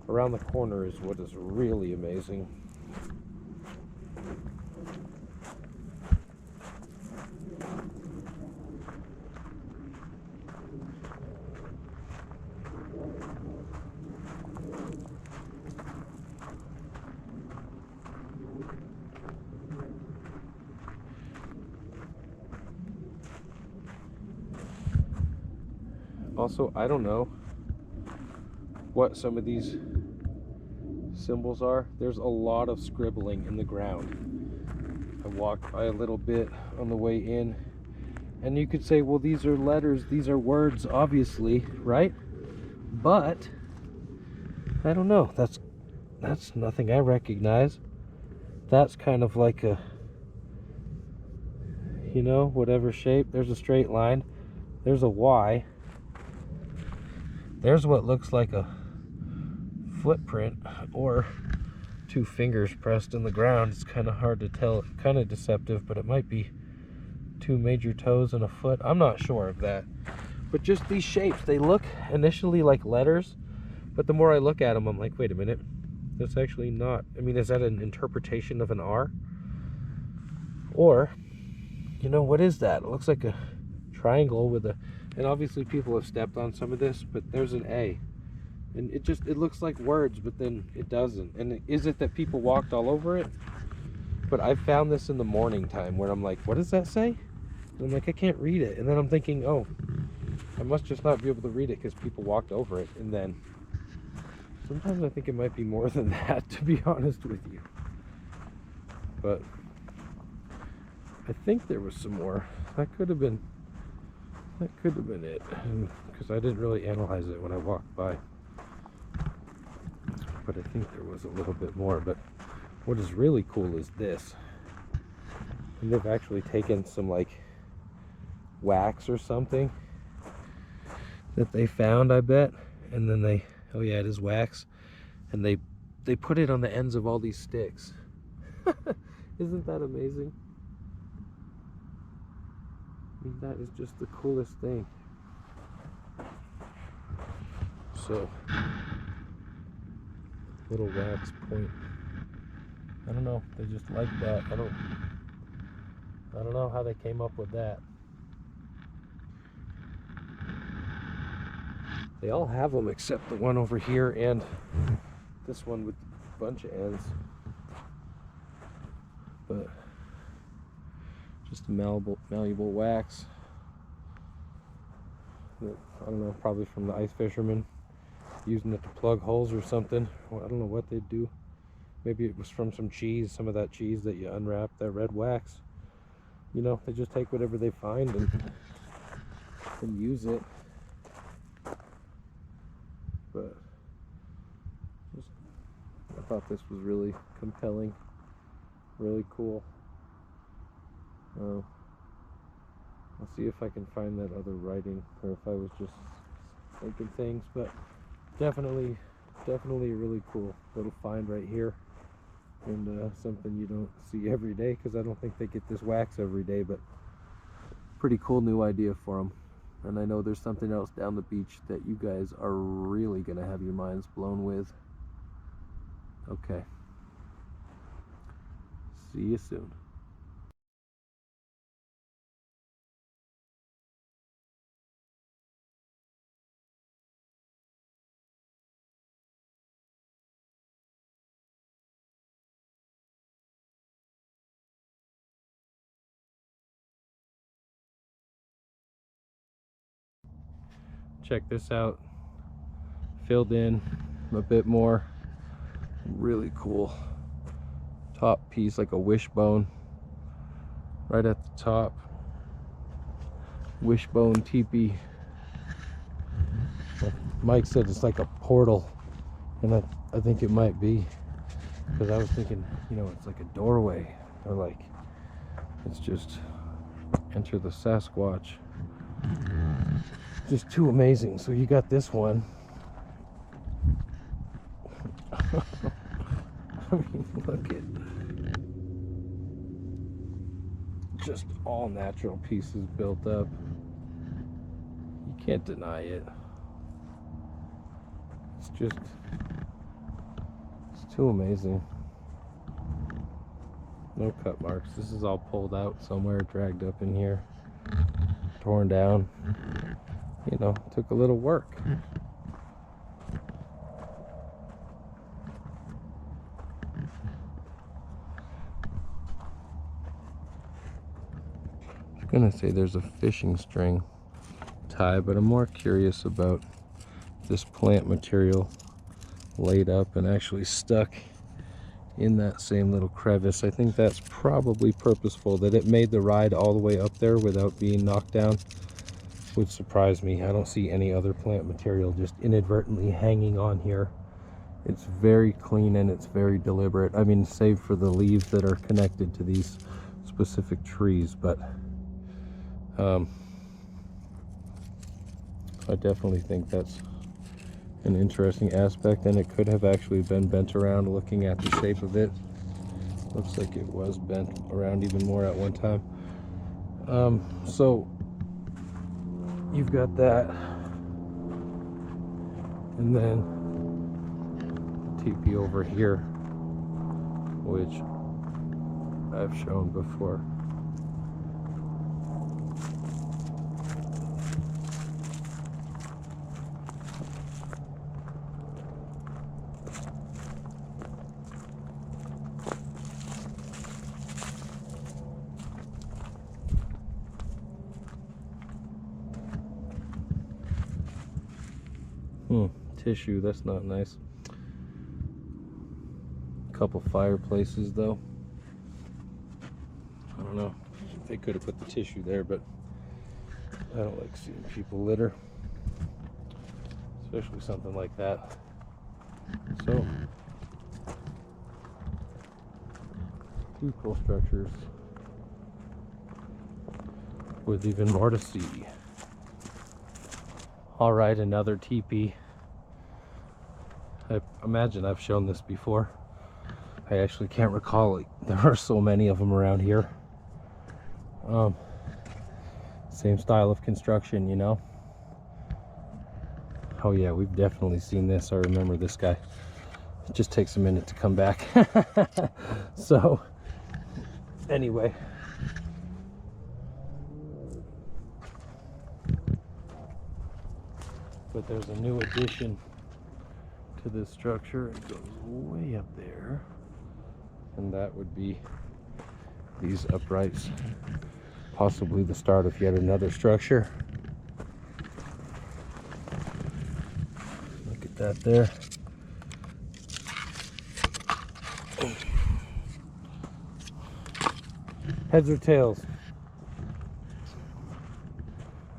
around the corner is what is really amazing. Also, I don't know what some of these symbols are. There's a lot of scribbling in the ground. I walked by a little bit on the way in, and you could say, well, these are letters, these are words, obviously, right? But I don't know. That's nothing I recognize. That's kind of like a, you know, whatever shape. There's a straight line. There's a Y. There's what looks like a footprint or two fingers pressed in the ground. It's kind of hard to tell, kind of deceptive, but it might be two major toes and a foot. I'm not sure of that. But just these shapes, they look initially like letters, but the more I look at them, I'm like, wait a minute, that's actually not. I mean, is that an interpretation of an R? Or, you know, what is that? It looks like a triangle with a, and obviously people have stepped on some of this, but there's an A. And it looks like words, but then it doesn't. And is it that people walked all over it? But I found this in the morning time where I'm like, what does that say? And I'm like, I can't read it. And then I'm thinking, oh, I must just not be able to read it because people walked over it. And then sometimes I think it might be more than that, to be honest with you. But I think there was some more. That could have been it, because I didn't really analyze it when I walked by. But I think there was a little bit more. But what is really cool is this. And they've actually taken some like wax or something that they found, I bet, and then they, oh yeah, it is wax, and they put it on the ends of all these sticks. Isn't that amazing? I mean, that is just the coolest thing. So, little wax point. I don't know, they just like that. I don't know how they came up with that. They all have them except the one over here and this one with a bunch of ends. But just a malleable wax that, I don't know, probably from the ice fishermen using it to plug holes or something. Well, I don't know what they'd do. Maybe it was from some cheese, some of that cheese that you unwrap, that red wax. You know, they just take whatever they find and use it. But I thought this was really compelling, really cool. I'll see if I can find that other writing, or if I was just thinking things. But definitely a really cool little find right here, and something you don't see every day, because I don't think they get this wax every day. But pretty cool new idea for them. And I know there's something else down the beach that you guys are really gonna have your minds blown with. Okay, see you soon. Check this out, filled in a bit more. Really cool top piece, like a wishbone right at the top. Wishbone teepee. Mike said it's like a portal, and I think it might be, because I was thinking, you know, it's like a doorway, or like it's just enter the Sasquatch. Just too amazing. So you got this one. I mean, look at just all natural pieces built up. You can't deny it. It's just Too amazing. No cut marks. This is all pulled out somewhere, dragged up in here, torn down. You know, took a little work. I'm gonna say there's a fishing string tie, but I'm more curious about this plant material laid up and actually stuck in that same little crevice. I think that's probably purposeful, that it made the ride all the way up there without being knocked down. Would surprise me. I don't see any other plant material just inadvertently hanging on here. It's very clean and it's very deliberate. I mean, save for the leaves that are connected to these specific trees, but I definitely think that's an interesting aspect, and it could have actually been bent around. Looking at the shape of it, looks like it was bent around even more at one time. So you've got that, and then teepee over here, which I've shown before. Tissue, that's not nice. Couple fireplaces though. I don't know. They could have put the tissue there, but I don't like seeing people litter, especially something like that. So, two cool structures with even more to see. All right, another teepee. I imagine I've shown this before. I actually can't recall it. There are so many of them around here. Same style of construction, you know. Oh yeah, we've definitely seen this. I remember this guy. It just takes a minute to come back. So, anyway. But there's a new addition to this structure. It goes way up there, and that would be these uprights, possibly the start of yet another structure. Look at that there. Heads or tails?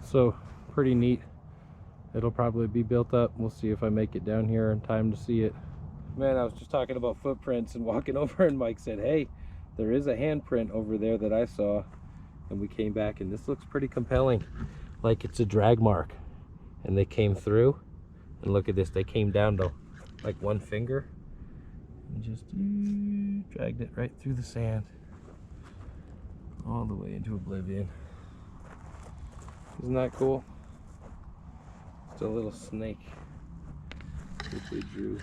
So pretty neat. It'll probably be built up. We'll see if I make it down here in time to see it. Man, I was just talking about footprints and walking over, and Mike said, hey, there is a handprint over there that I saw. And we came back, and this looks pretty compelling. Like it's a drag mark. And they came through. And look at this. They came down to like one finger. And just dragged it right through the sand. All the way into oblivion. Isn't that cool? It's a little snake that they drew,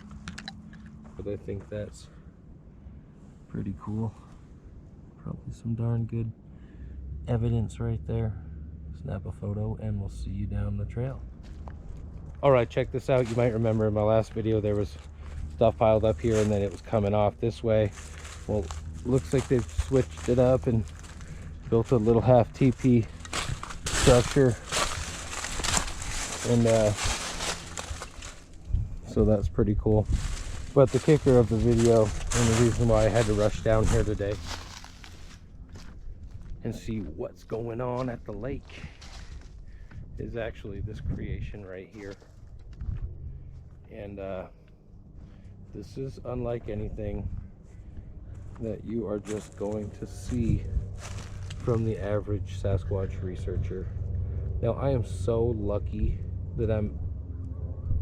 but I think that's pretty cool. Probably some darn good evidence right there. Snap a photo and we'll see you down the trail. All right, check this out. You might remember in my last video there was stuff piled up here and then it was coming off this way. Well, looks like they've switched it up and built a little half teepee structure. And so that's pretty cool. But the kicker of the video, and the reason why I had to rush down here today and see what's going on at the lake, is actually this creation right here. And this is unlike anything that you are just going to see from the average Sasquatch researcher. Now, I am so lucky that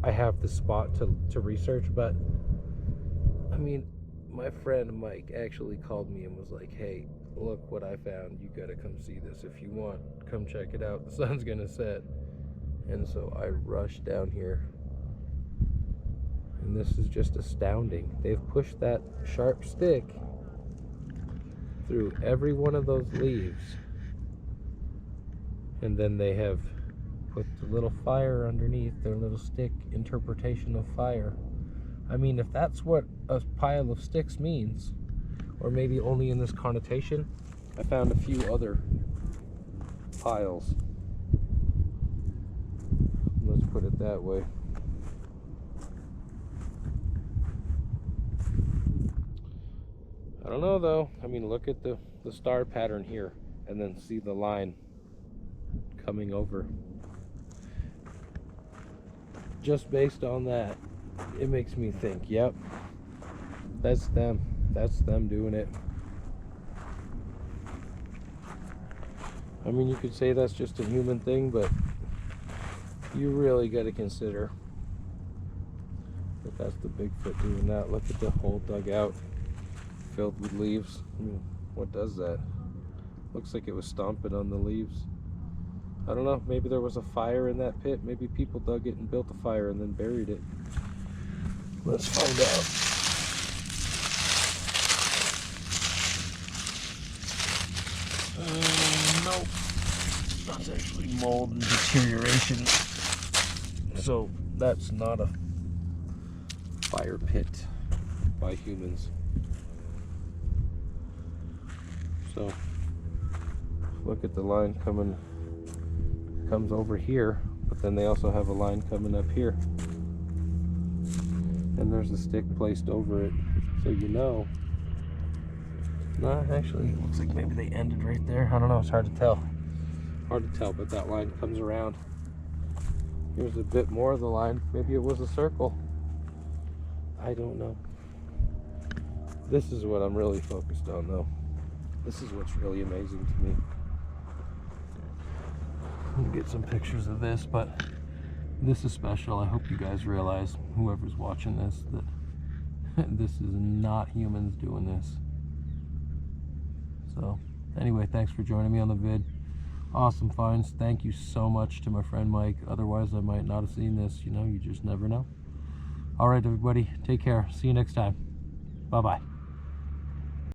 I have the spot to research, but I mean, my friend Mike actually called me and was like, hey, look what I found. You gotta come see this if you want. Come check it out. The sun's gonna set. And so I rushed down here, And this is just astounding. They've pushed that sharp stick through every one of those leaves. And then they have put the little fire underneath, their little stick interpretation of fire. I mean, if that's what a pile of sticks means, or maybe only in this connotation, I found a few other piles. Let's put it that way. I don't know though. I mean, look at the star pattern here, and then see the line coming over. Just based on that, it makes me think, yep, that's them. That's them doing it. I mean, you could say that's just a human thing, but you really got to consider that that's the Bigfoot doing that. Look at the hole dug out, filled with leaves. I mean, what does that? Looks like it was stomping on the leaves. I don't know, maybe there was a fire in that pit. Maybe people dug it and built a fire and then buried it. Let's find out. Nope. That's actually mold and deterioration. So that's not a fire pit by humans. So look at the line comes over here, but then they also have a line coming up here. And there's a stick placed over it, so you know. No, actually, it looks like maybe they ended right there. I don't know, it's hard to tell. Hard to tell, but that line comes around. Here's a bit more of the line. Maybe it was a circle. I don't know. This is what I'm really focused on, though. This is what's really amazing to me. I'll get some pictures of this, but this is special. I hope you guys realize, whoever's watching this, that this is not humans doing this. So anyway, thanks for joining me on the vid. Awesome finds. Thank you so much to my friend Mike. Otherwise I might not have seen this. You know, you just never know. All right, everybody, take care. See you next time. Bye bye.